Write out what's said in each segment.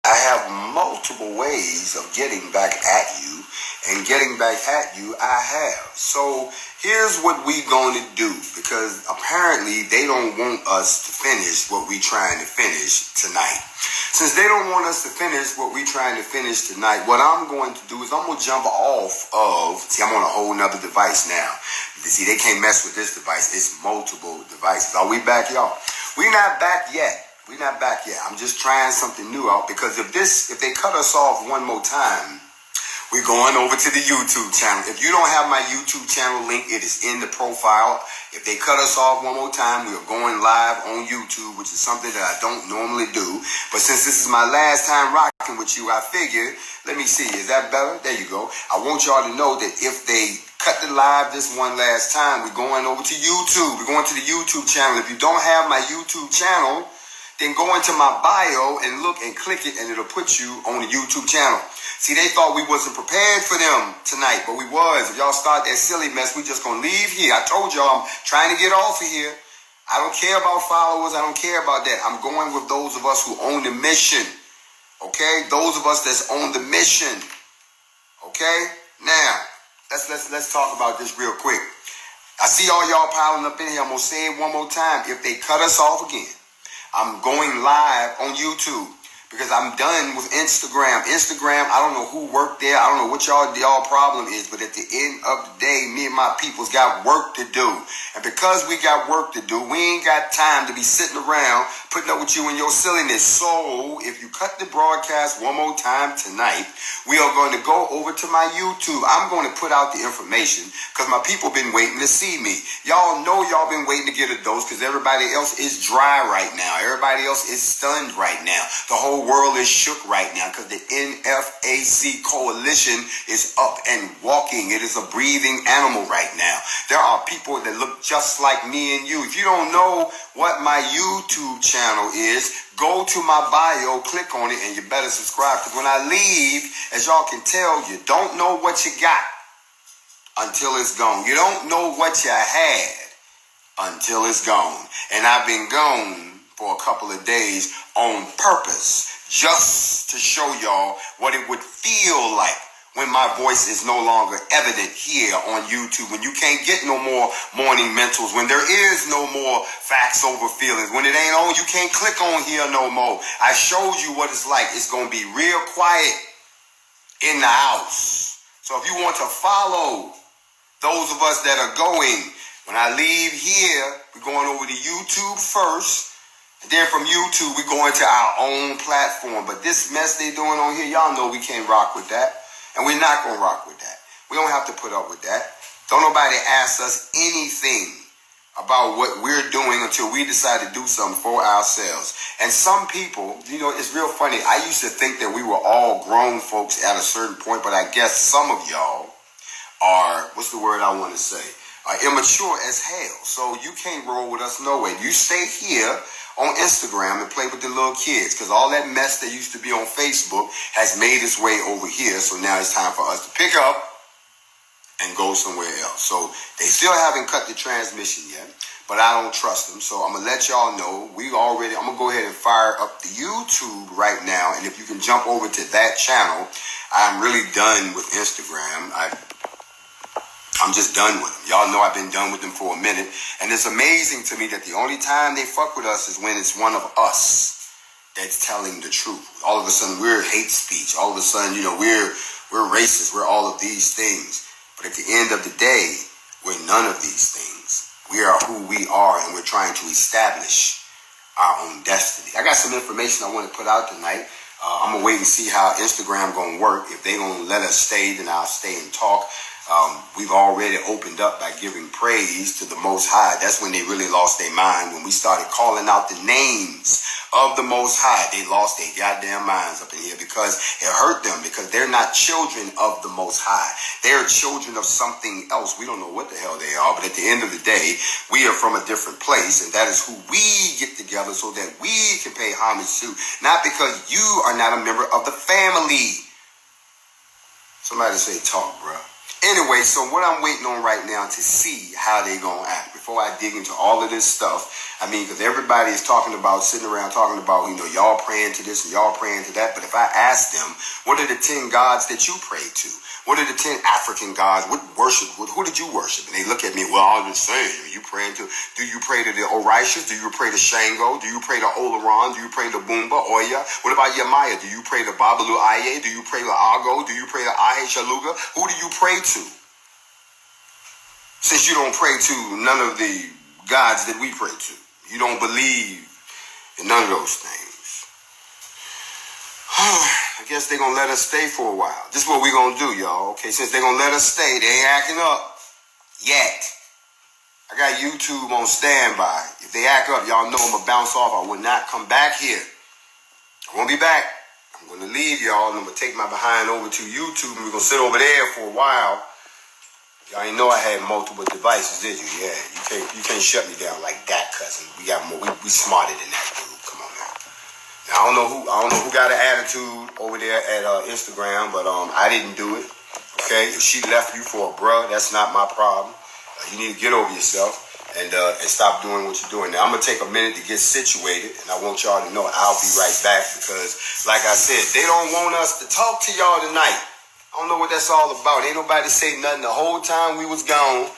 I have multiple ways of getting back at you, and getting back at you I have. So here's what we going to do, because apparently they don't want us to finish what we trying to finish tonight. Since they don't want us to finish what we trying to finish tonight, what I'm going to do is I'm going to jump off of, see, I'm on a whole nother device now. You see, they can't mess with this device. It's multiple devices. Are we back, y'all? We're not back yet. We're not back yet. I'm just trying something new out, because if they cut us off one more time, we're going over to the YouTube channel. If you don't have my YouTube channel link, it is in the profile. If they cut us off one more time, we are going live on YouTube, which is something that I don't normally do. But since this is my last time rocking with you, I figured, let me see, is that better? There you go. I want y'all to know that if they cut the live this one last time, we're going over to YouTube. We're going to the YouTube channel. If you don't have my YouTube channel, then go into my bio and look and click it, and it'll put you on the YouTube channel. See, they thought we wasn't prepared for them tonight, but we was. If y'all start that silly mess, we just gonna leave here. I told y'all I'm trying to get off of here. I don't care about followers. I don't care about that. I'm going with those of us who own the mission. Okay? Those of us that's on the mission. Okay? Now, let's talk about this real quick. I see all y'all piling up in here. I'm gonna say it one more time. If they cut us off again, I'm going live on YouTube, because I'm done with Instagram. Instagram, I don't know who worked there. I don't know what y'all problem is, but at the end of the day, me and my people's got work to do. And because we got work to do, we ain't got time to be sitting around putting up with you and your silliness. So if you cut the broadcast one more time tonight, we are going to go over to my YouTube. I'm going to put out the information because my people been waiting to see me. Y'all know y'all been waiting to get a dose, because everybody else is dry right now. Everybody else is stunned right now. The whole world is shook right now because the NFAC coalition is up and walking. It is a breathing animal right now. There are people that look just like me and you. If you don't know what my YouTube channel is, go to my bio, click on it, and you better subscribe, because when I leave, as y'all can tell, you don't know what you got until it's gone. You don't know what you had until it's gone. And I've been gone for a couple of days on purpose, just to show y'all what it would feel like when my voice is no longer evident here on YouTube, when you can't get no more morning mentals, when there is no more facts over feelings, when it ain't on, you can't click on here no more. I showed you what it's like. It's going to be real quiet in the house. So if you want to follow those of us that are going, when I leave here, we're going over to YouTube first. And then from YouTube, we go into our own platform. But this mess they doing on here, y'all know we can't rock with that. And we're not going to rock with that. We don't have to put up with that. Don't nobody ask us anything about what we're doing until we decide to do something for ourselves. And some people, you know, it's real funny. I used to think that we were all grown folks at a certain point, but I guess some of y'all are, what's the word I want to say, are immature as hell. So you can't roll with us no way. You stay here on Instagram and play with the little kids, because all that mess that used to be on Facebook has made its way over here. So now it's time for us to pick up and go somewhere else. So they still haven't cut the transmission yet, but I don't trust them. So I'm going to let y'all know, I'm going to go ahead and fire up the YouTube right now. And if you can jump over to that channel, I'm really done with Instagram. I'm just done with them. Y'all know I've been done with them for a minute. And it's amazing to me that the only time they fuck with us is when it's one of us that's telling the truth. All of a sudden, we're hate speech. All of a sudden, you know, we're racist. We're all of these things. But at the end of the day, we're none of these things. We are who we are, and we're trying to establish our own destiny. I got some information I want to put out tonight. I'm going to wait and see how Instagram going to work. If they going to let us stay, then I'll stay and talk. We've already opened up by giving praise to the Most High. That's when they really lost their mind. When we started calling out the names of the Most High, they lost their goddamn minds up in here, because it hurt them, because they're not children of the Most High. They're children of something else. We don't know what the hell they are, but at the end of the day, we are from a different place, and that is who we get together so that we can pay homage to, not because you are not a member of the family. Somebody say talk, bro. Anyway, so what I'm waiting on right now to see how they gonna act before before I dig into all of this stuff, I mean, because everybody is sitting around talking about, y'all praying to this and y'all praying to that. But if I ask them, what are the 10 gods that you pray to? What are the 10 African gods? Who did you worship? And they look at me, well, I'm just saying, do you pray to the Orishas? Do you pray to Shango? Do you pray to Olaron? Do you pray to Boomba, Oya? What about Yamaya? Do you pray to Babalu Aye? Do you pray to Ago? Do you pray to Ahe Shaluga? Who do you pray to? Since you don't pray to none of the gods that we pray to. You don't believe in none of those things. I guess they're going to let us stay for a while. This is what we're going to do, y'all. Okay, since they're going to let us stay, they ain't acting up yet. I got YouTube on standby. If they act up, y'all know I'm going to bounce off. I will not come back here. I won't be back. I'm going to leave y'all, and I'm going to take my behind over to YouTube, and we're going to sit over there for a while. Y'all ain't know I had multiple devices, did you? Yeah, you can't shut me down like that, cousin. We got more. We smarter than that, dude. Come on now. Now I don't know who got an attitude over there at Instagram, but I didn't do it. Okay, if she left you for a bruh, that's not my problem. You need to get over yourself and stop doing what you're doing. Now I'm gonna take a minute to get situated, and I want y'all to know I'll be right back because, like I said, they don't want us to talk to y'all tonight. I don't know what that's all about. Ain't nobody say nothing the whole time we was gone.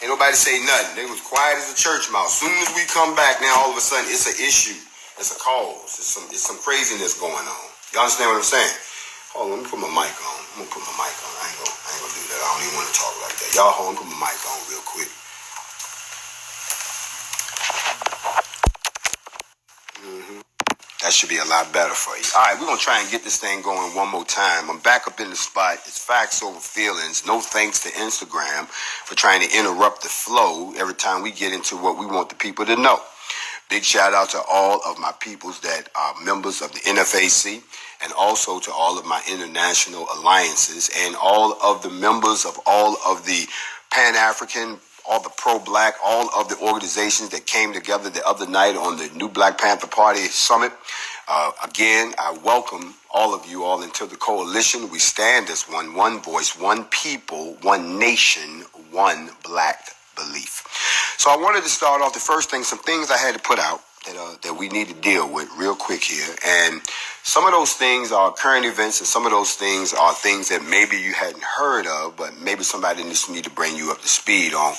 Ain't nobody say nothing. They was quiet as a church mouse. Soon as we come back, now all of a sudden it's an issue. It's a cause. It's some craziness going on. You understand what I'm saying? Hold on, let me put my mic on. I'm gonna put my mic on. I ain't gonna do that. I don't even want to talk like that. Y'all hold on, put my mic on real quick. That should be a lot better for you. All right, we're going to try and get this thing going one more time. I'm back up in the spot. It's Factz over Feelingz. No thanks to Instagram for trying to interrupt the flow every time we get into what we want the people to know. Big shout out to all of my peoples that are members of the NFAC and also to all of my international alliances and all of the members of all of the Pan-African, all the pro-black, all of the organizations that came together the other night on the New Black Panther Party Summit. Again, I welcome all of you all into the coalition. We stand as one voice, one people, one nation, one black belief. So I wanted to start off the first thing, some things I had to put out that we need to deal with real quick here. And some of those things are current events and some of those things are things that maybe you hadn't heard of, but maybe somebody needs to bring you up to speed on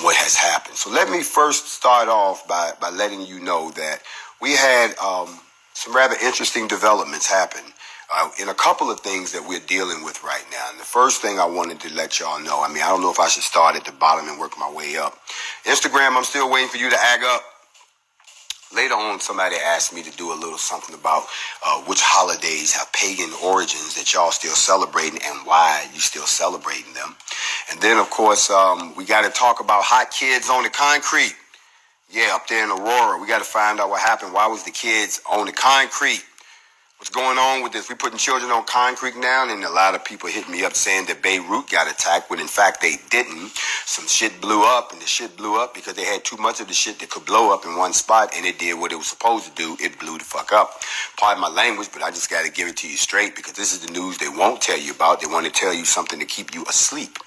what has happened. So let me first start off by letting you know that we had some rather interesting developments happen in a couple of things that we're dealing with right now. And the first thing I wanted to let y'all know, I don't know if I should start at the bottom and work my way up. Instagram, I'm still waiting for you to ag up. Later on, somebody asked me to do a little something about which holidays have pagan origins that y'all still celebrating and why you still celebrating them. And then, of course, we got to talk about hot kids on the concrete. Yeah, up there in Aurora, we got to find out what happened. Why was the kids on the concrete? What's going on with this? We putting children on concrete now, and a lot of people hit me up saying that Beirut got attacked, when in fact they didn't. Some shit blew up, and the shit blew up because they had too much of the shit that could blow up in one spot, and it did what it was supposed to do. It blew the fuck up. Pardon my language, but I just got to give it to you straight because this is the news they won't tell you about. They want to tell you something to keep you asleep.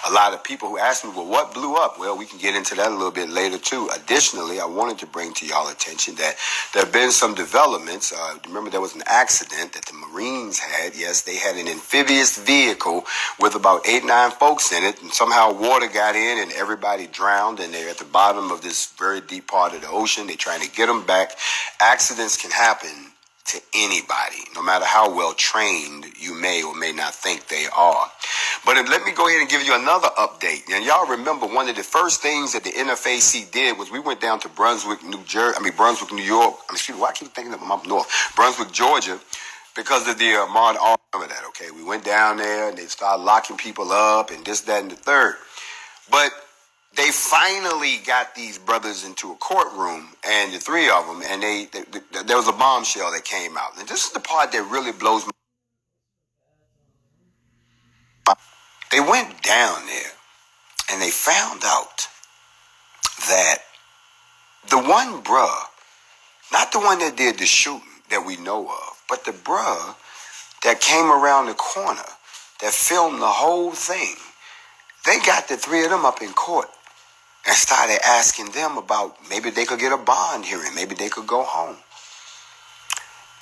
A lot of people who ask me, well, what blew up? Well, we can get into that a little bit later, too. Additionally, I wanted to bring to y'all attention that there have been some developments. Remember, there was an accident that the Marines had. Yes, they had an amphibious vehicle with about 8-9 folks in it, and somehow water got in and everybody drowned, and they're at the bottom of this very deep part of the ocean. They're trying to get them back. Accidents can happen to anybody, no matter how well trained you may or may not think they are. But let me go ahead and give you another update. And y'all remember one of the first things that the NFAC did was we went down to Brunswick, New York. Why I keep thinking of them up north? Brunswick, Georgia, because of the Ahmaud Arbery. Remember that, okay? We went down there and they started locking people up and this, that, and the third. But they finally got these brothers into a courtroom, and the three of them, and there was a bombshell that came out. And this is the part that really blows my mind. They went down there, and they found out that the one bruh, not the one that did the shooting that we know of, but the bruh that came around the corner, that filmed the whole thing, they got the three of them up in court. and started asking them about maybe they could get a bond hearing, maybe they could go home.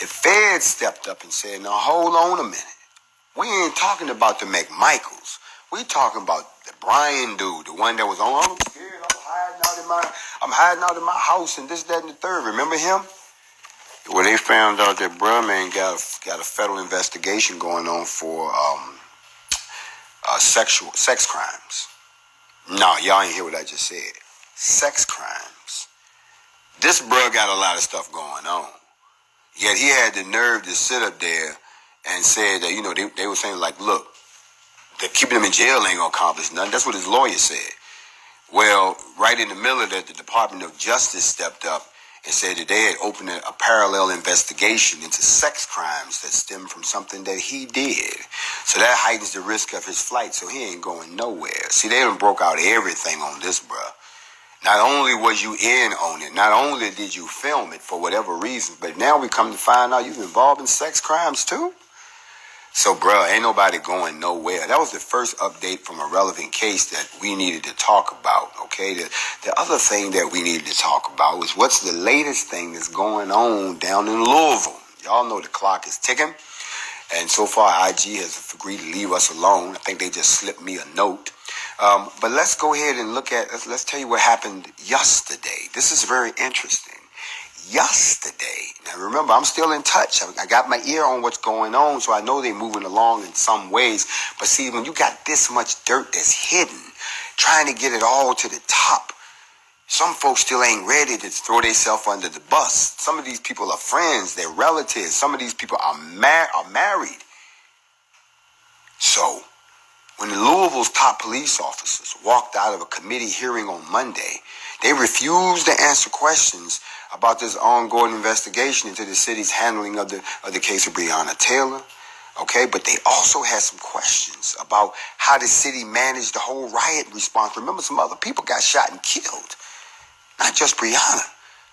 The feds stepped up and said, now hold on a minute. We ain't talking about the McMichaels. We talking about the Brian dude, the one that was on, I'm scared, I'm hiding out in my house and this, that, and the third. Remember him? Well, they found out that bruh man got a federal investigation going on for sex crimes. No, y'all ain't hear what I just said. Sex crimes. This bruh got a lot of stuff going on. Yet he had the nerve to sit up there and said that, you know, they were saying like, look, that keeping him in jail ain't gonna accomplish nothing. That's what his lawyer said. Well, right in the middle of that, the Department of Justice stepped up and said that they had opened a parallel investigation into sex crimes that stem from something that he did. So that heightens the risk of his flight, so he ain't going nowhere. See, they done broke out everything on this, bruh. Not only was you in on it, not only did you film it for whatever reason, but now we come to find out you're involved in sex crimes too? So, bruh, ain't nobody going nowhere. That was the first update from a relevant case that we needed to talk about, okay? The other thing that we needed to talk about was what's the latest thing that's going on down in Louisville. Y'all know the clock is ticking, and so far IG has agreed to leave us alone. I think they just slipped me a note. But let's go ahead and look at, let's tell you what happened yesterday. This is very interesting. Yesterday, now remember, I'm still in touch. I got my ear on what's going on, so I know they're moving along in some ways. But see, when you got this much dirt that's hidden, trying to get it all to the top, some folks still ain't ready to throw themselves under the bus. Some of these people are friends, they're relatives. Some of these people are married. So, when the Louisville's top police officers walked out of a committee hearing on Monday, they refused to answer questions about this ongoing investigation into the city's handling of the case of Breonna Taylor. Okay, but they also had some questions about how the city managed the whole riot response. Remember, some other people got shot and killed, not just Breonna.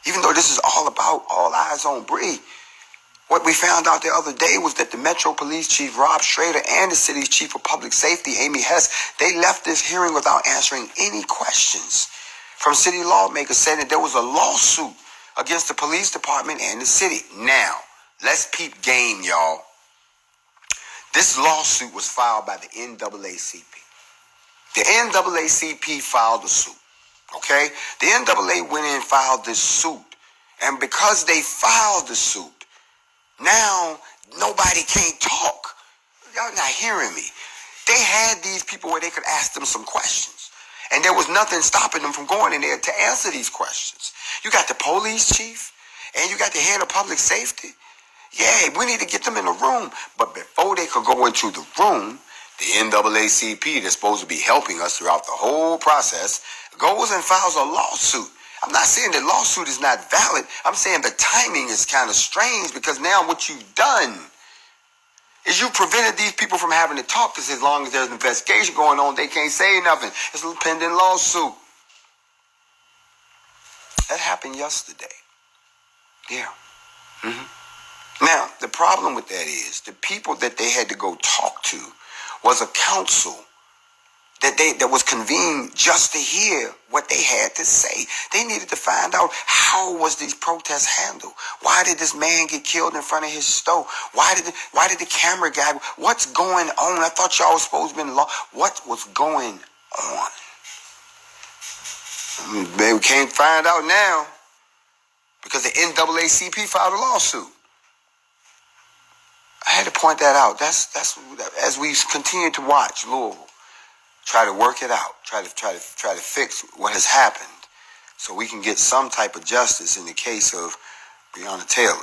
Even though this is all about all eyes on Bree, what we found out the other day was that the Metro Police Chief Rob Schrader and the city's Chief of Public Safety, Amy Hess, they left this hearing without answering any questions from city lawmakers saying that there was a lawsuit against the police department and the city. Now, let's peep game, y'all. This lawsuit was filed by the NAACP. The NAACP filed a suit, okay? The NAA went in and filed this suit. And because they filed the suit, now nobody can't talk. Y'all not hearing me. They had these people where they could ask them some questions. And there was nothing stopping them from going in there to answer these questions. You got the police chief and you got the head of public safety. Yeah, we need to get them in the room. But before they could go into the room, the NAACP that's supposed to be helping us throughout the whole process goes and files a lawsuit. I'm not saying the lawsuit is not valid. I'm saying the timing is kind of strange because now what you've done is you prevented these people from having to talk because as long as there's an investigation going on, they can't say nothing. It's a pending lawsuit. That happened yesterday. Yeah. Now, the problem with that is the people that they had to go talk to was a council that was convened just to hear what they had to say. They needed to find out how was these protests handled. Why did this man get killed in front of his store? Why did the camera guy? What's going on? I thought y'all was supposed to be in law. What was going on? We can't find out now because the NAACP filed a lawsuit. I had to point that out. That's as we continue to watch Louisville. Try to work it out. Try to fix what has happened so we can get some type of justice in the case of Breonna Taylor.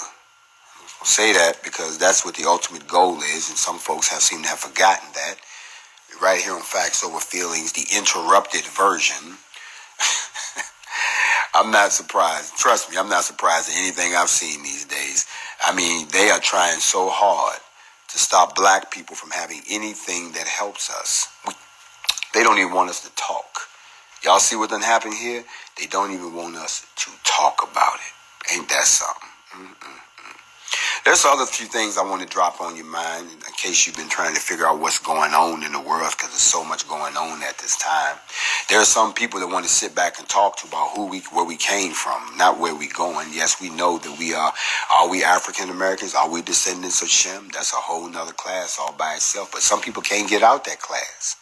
I'll say that because that's what the ultimate goal is, and some folks seem to have forgotten that. Right here on Factz Over Feelingz, the interrupted version. I'm not surprised. Trust me, I'm not surprised at anything I've seen these days. I mean, they are trying so hard to stop black people from having anything that helps us. They don't even want us to talk. Y'all see what done happened here? They don't even want us to talk about it. Ain't that something? There's other few things I want to drop on your mind in case you've been trying to figure out what's going on in the world, because there's so much going on at this time. There are some people that want to sit back and talk to about where we came from, not where we going. Yes, we know that are we African Americans? Are we descendants of Shem? That's a whole nother class all by itself. But some people can't get out that class.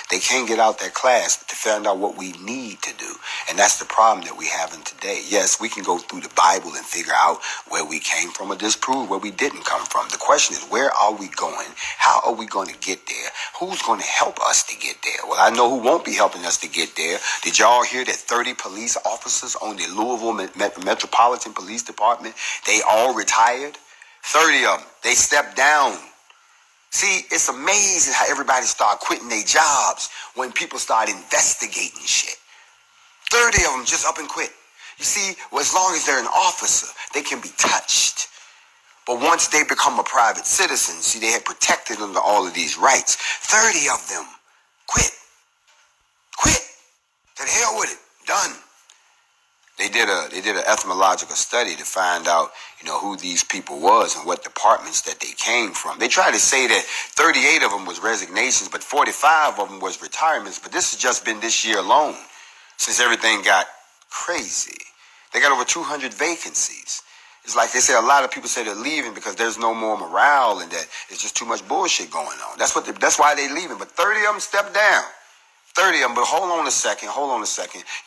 They can't get out that class to find out what we need to do. And that's the problem that we have in today. Yes, we can go through the Bible and figure out where we came from or disprove where we didn't come from. The question is, where are we going? How are we going to get there? Who's going to help us to get there? Well, I know who won't be helping us to get there. Did y'all hear that 30 police officers on the Louisville Metropolitan Police Department, they all retired? 30 of them, they stepped down. See, it's amazing how everybody start quitting their jobs when people start investigating shit. 30 of them just up and quit. You see, well, as long as they're an officer, they can be touched. But once they become a private citizen, see, they had protected under all of these rights. 30 of them quit. Quit. To the hell with it. Done. They did an etymological study to find out, who these people was and what departments that they came from. They tried to say that 38 of them was resignations, but 45 of them was retirements. But this has just been this year alone, since everything got crazy. They got over 200 vacancies. It's like they say, a lot of people say they're leaving because there's no more morale and that it's just too much bullshit going on. That's why they're leaving. But 30 of them stepped down. 30 of them, but hold on a second.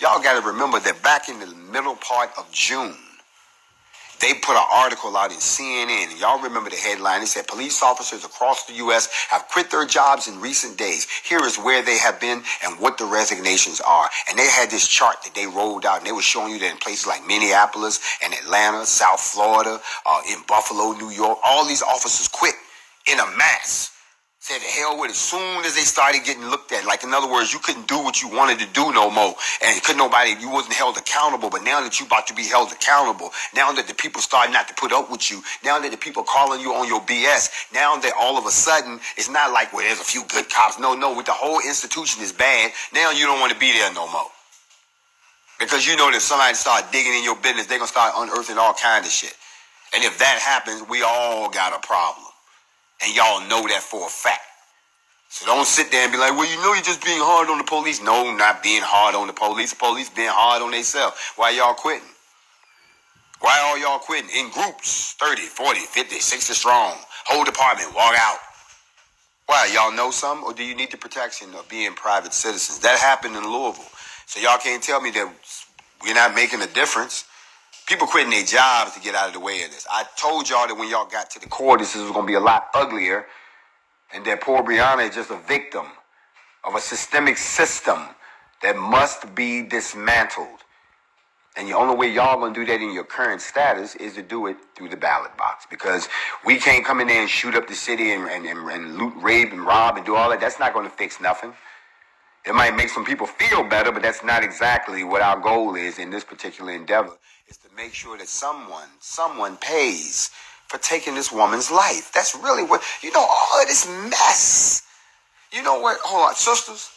Y'all got to remember that back in the middle part of June, they put an article out in CNN, and y'all remember the headline. It said, police officers across the U.S. have quit their jobs in recent days. Here is where they have been and what the resignations are. And they had this chart that they rolled out, and they were showing you that in places like Minneapolis and Atlanta, South Florida, in Buffalo, New York, all these officers quit in a mass. Said the hell with it. As soon as they started getting looked at, like in other words, you couldn't do what you wanted to do no more, and you wasn't held accountable. But now that you about to be held accountable, now that the people start not to put up with you, now that the people calling you on your BS, now that all of a sudden it's not like, well, there's a few good cops. No, with the whole institution is bad. Now you don't want to be there no more, because you know that if somebody start digging in your business, they're gonna start unearthing all kinds of shit. And if that happens, we all got a problem. And y'all know that for a fact. So don't sit there and be like, well, you're just being hard on the police. No, not being hard on the police. The police being hard on themselves. Why y'all quitting? Why are y'all quitting? In groups, 30, 40, 50, 60 strong. Whole department, walk out. Why, y'all know something? Or do you need the protection of being private citizens? That happened in Louisville. So y'all can't tell me that we're not making a difference. People quitting their jobs to get out of the way of this. I told y'all that when y'all got to the court, this was going to be a lot uglier, and that poor Brianna is just a victim of a systemic system that must be dismantled. And the only way y'all going to do that in your current status is to do it through the ballot box, because we can't come in there and shoot up the city and loot, rape, and rob and do all that. That's not going to fix nothing. It might make some people feel better, but that's not exactly what our goal is in this particular endeavor. Is to make sure that someone pays for taking this woman's life. That's really what, all of this mess. You know what? Hold on, sisters.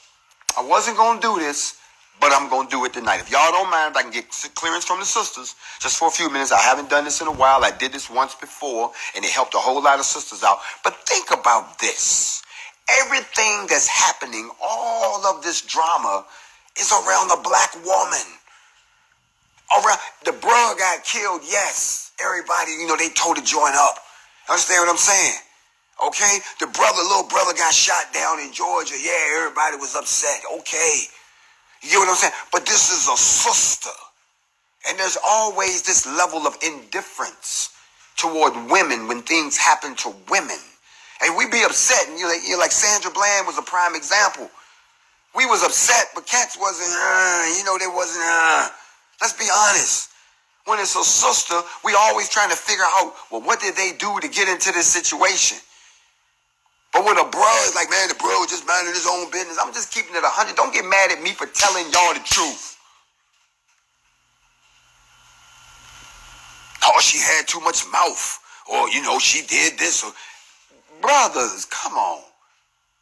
I wasn't going to do this, but I'm going to do it tonight. If y'all don't mind, if I can get clearance from the sisters, just for a few minutes. I haven't done this in a while. I did this once before, and it helped a whole lot of sisters out. But think about this. Everything that's happening, all of this drama is around a black woman. Around the bro got killed, yes. Everybody, they told to join up. Understand what I'm saying? Okay? The little brother got shot down in Georgia. Yeah, everybody was upset. Okay. You get what I'm saying? But this is a sister. And there's always this level of indifference toward women when things happen to women. And we be upset, and you're like Sandra Bland was a prime example. We was upset, but cats wasn't, they wasn't, let's be honest. When it's a sister, we always trying to figure out, well, what did they do to get into this situation? But with a bro, it's like, man, the bro was just minding his own business. I'm just keeping it 100. Don't get mad at me for telling y'all the truth. Oh, she had too much mouth. Or, she did this. Or, brothers, come on.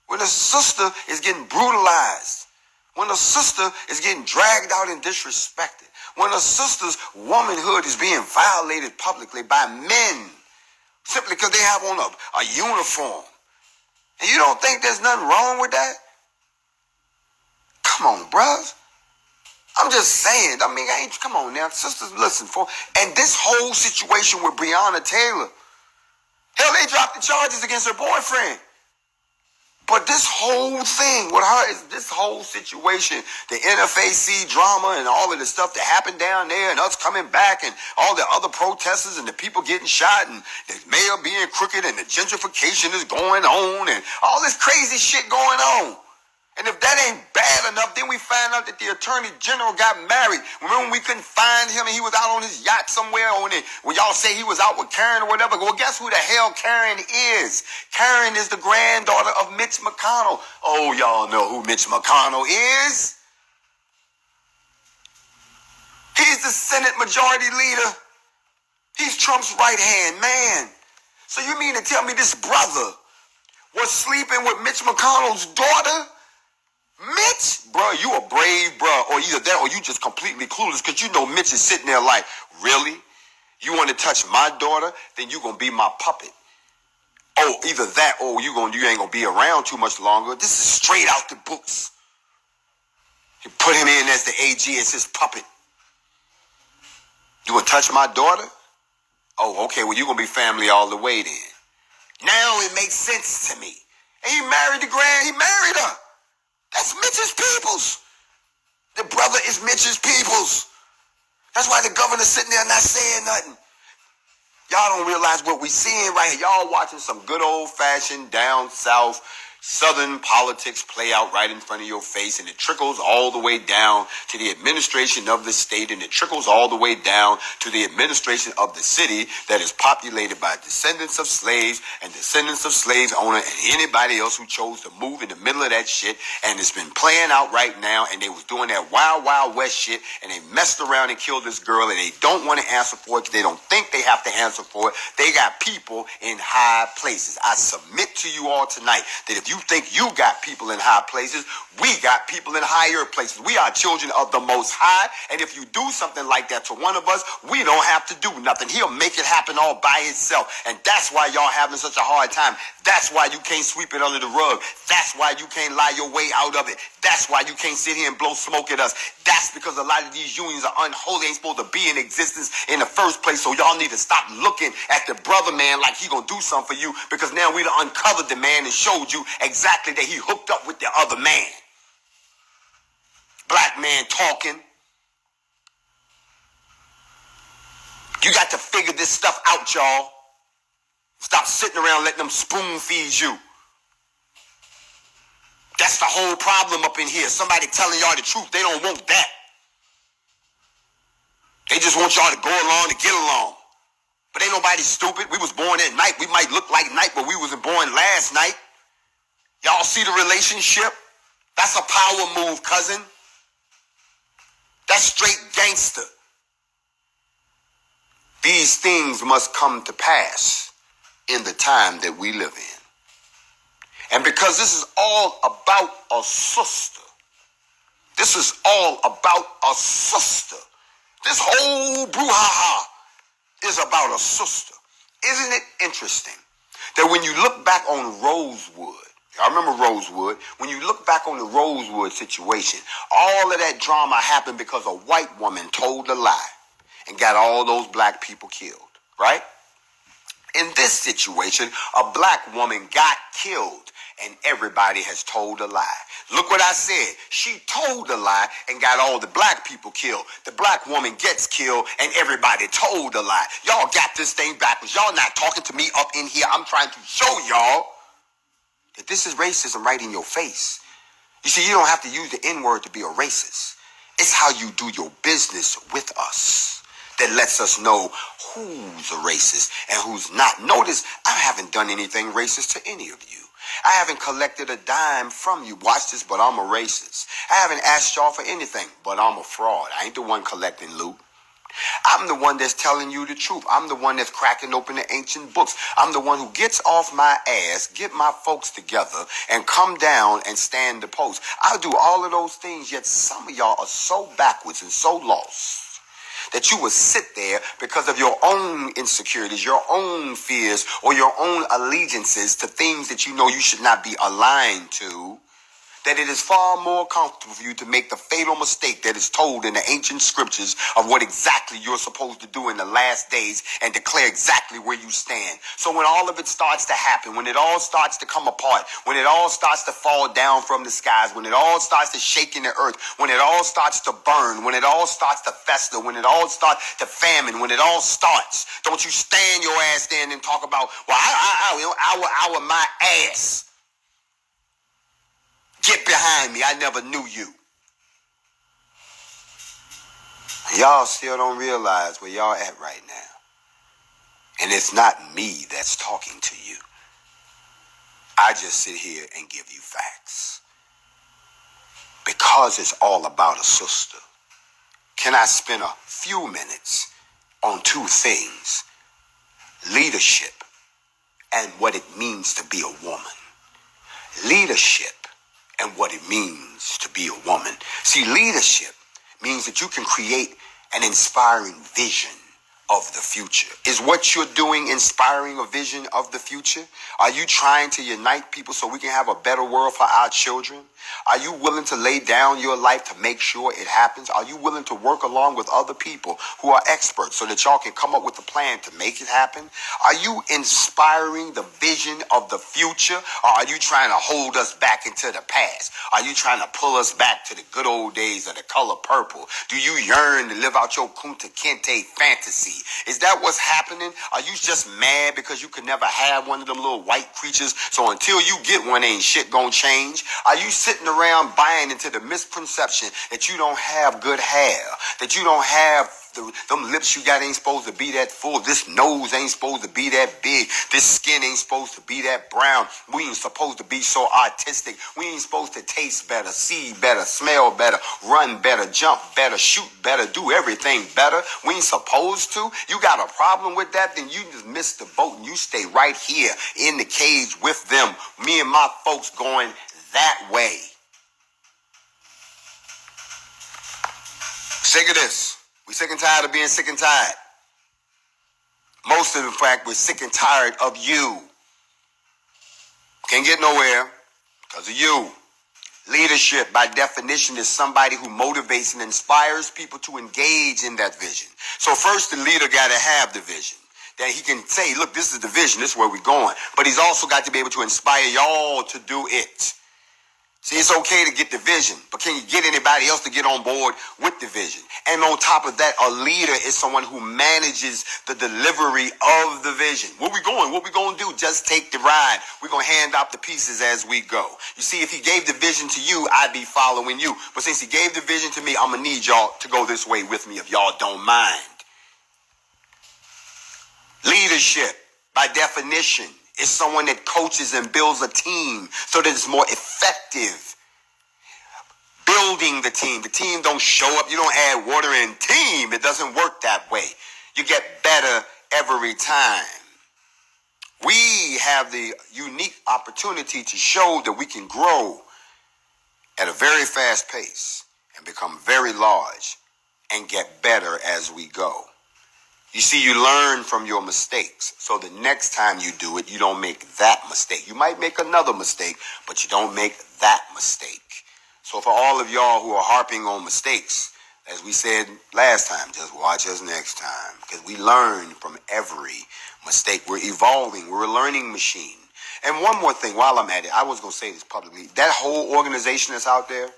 When a sister is getting brutalized, when a sister is getting dragged out and disrespected, when a sister's womanhood is being violated publicly by men simply because they have on a uniform. And you don't think there's nothing wrong with that? Come on, bruh. I'm just saying. I mean, come on now. Sisters, listen. And this whole situation with Breonna Taylor, hell, they dropped the charges against her boyfriend. But this whole thing with her is this whole situation, the NFAC drama and all of the stuff that happened down there and us coming back and all the other protesters and the people getting shot and the mayor being crooked and the gentrification is going on and all this crazy shit going on. And if that ain't bad enough, then we find out that the attorney general got married. Remember when we couldn't find him and he was out on his yacht somewhere? When y'all say he was out with Karen or whatever. Well, guess who the hell Karen is? Karen is the granddaughter of Mitch McConnell. Oh, y'all know who Mitch McConnell is? He's the Senate Majority Leader. He's Trump's right-hand man. So you mean to tell me this brother was sleeping with Mitch McConnell's daughter? Mitch, bro, you a brave bro, or either that or you just completely clueless because you know Mitch is sitting there like, really? You want to touch my daughter? Then you going to be my puppet. Oh, either that or you ain't going to be around too much longer. This is straight out the books. You put him in as the AG as his puppet. You want to touch my daughter? Oh, okay, well, you're going to be family all the way then. Now it makes sense to me. And he married her. That's Mitch's peoples. The brother is Mitch's peoples. That's why the governor's sitting there not saying nothing. Y'all don't realize what we seeing right here. Y'all watching some good old-fashioned down south Southern politics play out right in front of your face, and it trickles all the way down to the administration of the state, and it trickles all the way down to the administration of the city that is populated by descendants of slaves and descendants of slaves owner and anybody else who chose to move in the middle of that shit. And it's been playing out right now, and they was doing that wild, wild west shit, and they messed around and killed this girl, and they don't want to answer for it because they don't think they have to answer for it. They got people in high places. I submit to you all tonight that if you think you got people in high places, we got people in higher places. We are children of the Most High, and if you do something like that to one of us, we don't have to do nothing. He'll make it happen all by himself, and that's why y'all having such a hard time. That's why you can't sweep it under the rug. That's why you can't lie your way out of it. That's why you can't sit here and blow smoke at us. That's because a lot of these unions are unholy, ain't supposed to be in existence in the first place. So y'all need to stop looking at the brother man like he gonna do something for you, because now we done uncovered the man and showed you exactly that he hooked up with the other man. Black man talking. You got to figure this stuff out, y'all. Stop sitting around letting them spoon feed you. That's the whole problem up in here. Somebody telling y'all the truth. They don't want that. They just want y'all to go along to get along. But ain't nobody stupid. We was born at night. We might look like night, but we wasn't born last night. Y'all see the relationship? That's a power move, cousin. That's straight gangster. These things must come to pass in the time that we live in. And because this is all about a sister. This is all about a sister. This whole brouhaha is about a sister. Isn't it interesting that when you look back on Rosewood, I remember Rosewood, when you look back on the Rosewood situation, all of that drama happened because a white woman told a lie and got all those black people killed, right? In this situation, a black woman got killed and everybody has told a lie. Look what I said. She told a lie and got all the black people killed. The black woman gets killed and everybody told a lie. Y'all got this thing backwards. Y'all not talking to me up in here. I'm trying to show y'all that this is racism right in your face. You see, you don't have to use the N-word to be a racist. It's how you do your business with us that lets us know who's a racist and who's not. Notice, I haven't done anything racist to any of you. I haven't collected a dime from you. Watch this, but I'm a racist. I haven't asked y'all for anything, but I'm a fraud. I ain't the one collecting loot. I'm the one that's telling you the truth. I'm the one that's cracking open the ancient books. I'm the one who gets off my ass, get my folks together, and come down and stand the post. I'll do all of those things, yet some of y'all are so backwards and so lost that you would sit there because of your own insecurities, your own fears, or your own allegiances to things that you know you should not be aligned to, that it is far more comfortable for you to make the fatal mistake that is told in the ancient scriptures of what exactly you're supposed to do in the last days and declare exactly where you stand. So when all of it starts to happen, when it all starts to come apart, when it all starts to fall down from the skies, when it all starts to shake in the earth, when it all starts to burn, when it all starts to fester, when it all starts to famine, when it all starts, don't you stand your ass there and talk about, well, I my ass. Get behind me. I never knew you. Y'all still don't realize where y'all at right now. And it's not me that's talking to you. I just sit here and give you facts. Because it's all about a sister. Can I spend a few minutes on two things? Leadership and what it means to be a woman. Leadership and what it means to be a woman. See, leadership means that you can create an inspiring vision of the future. Is what you're doing inspiring a vision of the future? Are you trying to unite people so we can have a better world for our children? Are you willing to lay down your life to make sure it happens? Are you willing to work along with other people who are experts so that y'all can come up with a plan to make it happen? Are you inspiring the vision of the future, or are you trying to hold us back into the past? Are you trying to pull us back to the good old days of the color purple? Do you yearn to live out your Kunta Kinte fantasy? Is that what's happening? Are you just mad because you could never have one of them little white creatures, so until you get one ain't shit gonna change? Are you sitting around buying into the misconception that you don't have good hair, that you don't have them lips you got ain't supposed to be that full, this nose ain't supposed to be that big, this skin ain't supposed to be that brown, we ain't supposed to be so artistic, we ain't supposed to taste better, see better, smell better, run better, jump better, shoot better, do everything better? We ain't supposed to? You got a problem with that? Then you just missed the boat and you stay right here in the cage with them, me and my folks going that way. Sick of this. We're sick and tired of being sick and tired. Most of the fact, we're sick and tired of you. Can't get nowhere because of you. Leadership, by definition, is somebody who motivates and inspires people to engage in that vision. So first, the leader got to have the vision. That he can say, look, this is the vision, this is where we're going. But he's also got to be able to inspire y'all to do it. See, it's okay to get the vision, but can you get anybody else to get on board with the vision? And on top of that, a leader is someone who manages the delivery of the vision. Where we going? What we going to do? Just take the ride. We're going to hand out the pieces as we go. You see, if he gave the vision to you, I'd be following you. But since he gave the vision to me, I'm going to need y'all to go this way with me if y'all don't mind. Leadership, by definition, is someone that coaches and builds a team so that it's more effective. Building the team don't show up. You don't add water in team. It doesn't work that way. You get better every time. We have the unique opportunity to show that we can grow at a very fast pace and become very large and get better as we go. You see, you learn from your mistakes. So the next time you do it, you don't make that mistake. You might make another mistake, but you don't make that mistake. So for all of y'all who are harping on mistakes, as we said last time, just watch us next time. Because we learn from every mistake. We're evolving. We're a learning machine. And one more thing while I'm at it, I was going to say this publicly. That whole organization that's out there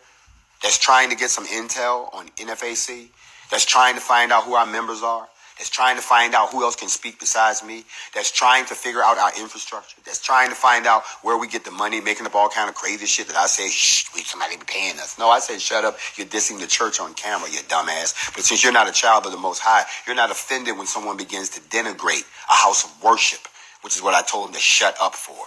that's trying to get some intel on NFAC, that's trying to find out who our members are, that's trying to find out who else can speak besides me, that's trying to figure out our infrastructure, that's trying to find out where we get the money, making up all kind of crazy shit that I say, shh, somebody be paying us. No, I say, shut up. You're dissing the church on camera, you dumbass. But since you're not a child of the Most High, you're not offended when someone begins to denigrate a house of worship, which is what I told him to shut up for.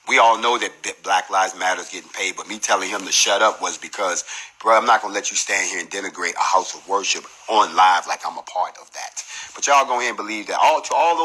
We all know that Black Lives Matter is getting paid, but me telling him to shut up was because, bro, I'm not going to let you stand here and denigrate a house of worship on live like I'm a part of that. But y'all go ahead and believe that. To all those